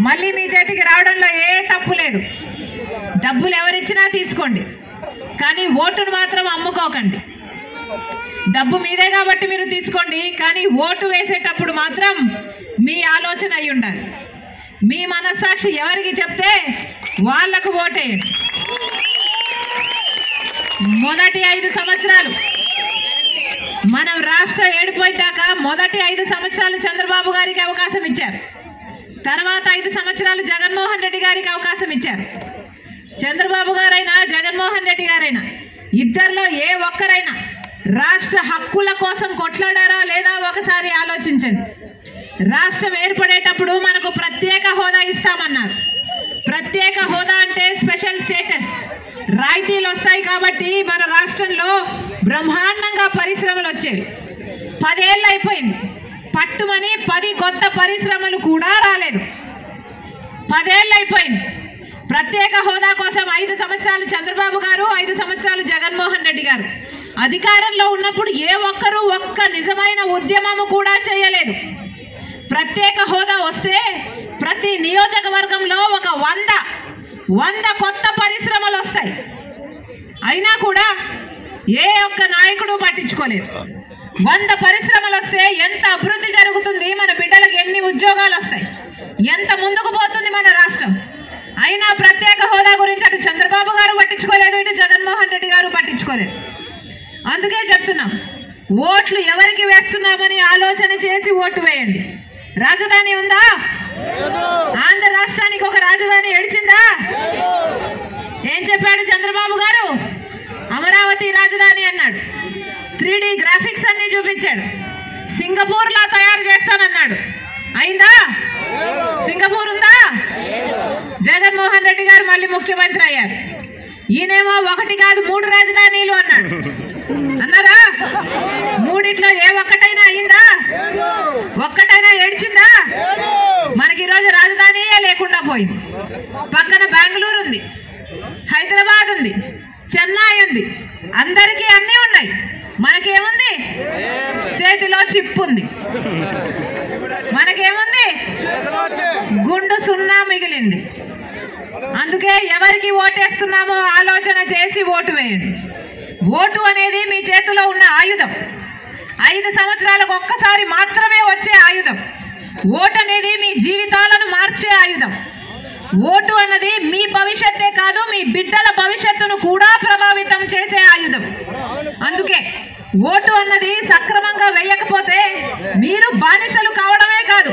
మళ్ళీ మీ చేతికి రావడంలో ఏ తప్పు లేదు. డబ్బులు ఎవరిచ్చినా తీసుకోండి, కానీ ఓటును మాత్రం అమ్ముకోకండి. డబ్బు మీదే కాబట్టి మీరు తీసుకోండి, కానీ ఓటు వేసేటప్పుడు మాత్రం మీ ఆలోచన అయి ఉండాలి. మీ మనస్సాక్షి ఎవరికి చెప్తే వాళ్లకు ఓటేయండి. మొదటి 5 సంవత్సరాలు మనం రాష్ట్ర ఏడిపోయినాక మొదటి 5 సంవత్సరాలు చంద్రబాబు గారికి అవకాశం ఇచ్చారు. తర్వాత 5 సంవత్సరాలు జగన్మోహన్ రెడ్డి గారికి అవకాశం ఇచ్చారు. చంద్రబాబు గారైనా జగన్మోహన్ రెడ్డి గారైనా ఇద్దరిలో ఏ ఒక్కరైనా రాష్ట్ర హక్కుల కోసం కొట్లాడారా లేదా ఒకసారి ఆలోచించండి. రాష్ట్రం ఏర్పడేటప్పుడు మనకు ప్రత్యేక హోదా ఇస్తామన్నారు. ప్రత్యేక హోదా అంటే స్పెషల్ స్టేటస్, రాయితీలు వస్తాయి కాబట్టి మన రాష్ట్రంలో బ్రహ్మాండంగా పరిశ్రమలు వచ్చేవి. 10 ఏళ్ళు అయిపోయింది, పట్టుమని 10 కొత్త పరిశ్రమలు కూడా రాలేదు. 10 ఏళ్ళు అయిపోయింది. ప్రత్యేక హోదా కోసం 5 సంవత్సరాలు చంద్రబాబు గారు, 5 సంవత్సరాలు జగన్మోహన్ రెడ్డి గారు అధికారంలో ఉన్నప్పుడు ఏ ఒక్కరూ ఒక్క నిజమైన ఉద్యమము కూడా చేయలేదు. ప్రత్యేక హోదా వస్తే ప్రతి నియోజకవర్గంలో ఒక 100 కొత్త పరిశ్రమలు వస్తాయి. అయినా కూడా ఏ ఒక్క నాయకుడు పట్టించుకోలేదు. 100 పరిశ్రమలు వస్తే ఎంత అభివృద్ధి జరుగుతుంది, మన బిడ్డలకు ఎన్ని ఉద్యోగాలు వస్తాయి, ఎంత ముందుకు పోతుంది మన రాష్ట్రం. అయినా ప్రత్యేక హోదా గురించి అటు చంద్రబాబు గారు పట్టించుకోలేదు, ఇటు జగన్మోహన్ రెడ్డి గారు పట్టించుకోలేదు. అందుకే చెప్తున్నాం, ఓట్లు ఎవరికి వేస్తున్నామని ఆలోచన చేసి ఓటు వేయండి. రాజధాని ఉందా? ఆంధ్ర రాష్ట్రానికి ఒక రాజధాని ఏడిచిందా? ఏం చెప్పాడు చంద్రబాబు గారు? అమరావతి రాజధాని అన్నాడు. 3D గ్రాఫిక్స్ అన్ని చూపించాడు. సింగపూర్ లా తయారు చేస్తానన్నాడు. అయిందా? సింగపూర్ ఉందా? జగన్మోహన్ రెడ్డి గారు మళ్ళీ ముఖ్యమంత్రి అయ్యారు. ఈయనేమో 1 కాదు 3 రాజధానీలు అన్నాడు. అన్నారా? 3 ఏ ఒక్కటైనా అయిందా? ఒక్కటైనా ఏడ్చిందా? మనకి ఈరోజు రాజధానియే లేకుండా పోయింది. పక్కన బెంగళూరు ఉంది, హైదరాబాద్ ఉంది, చెన్నై ఉంది, అందరికీ అన్నీ ఉన్నాయి. మనకేముంది? చేతిలో చిప్ ఉంది. మనకేముంది? గుండు సున్నా మిగిలింది. అందుకే ఎవరికి ఓటేస్తున్నామో ఆలోచన చేసి ఓటు వేయండి. ఓటు అనేది మీ చేతిలో ఉన్న ఆయుధం. 5 సంవత్సరాలకు ఒక్కసారి మాత్రమే వచ్చే ఆయుధం. ఓటు అనేది మీ జీవితాలను మార్చే ఆయుధం. ఓటు అన్నది మీ భవిష్యత్తే కాదు, మీ బిడ్డల భవిష్యత్తును కూడా ప్రభావితం చేసే ఆయుధం. అందుకే ఓటు అన్నది సక్రమంగా వేయకపోతే మీరు బానిసలు కావడమే కాదు,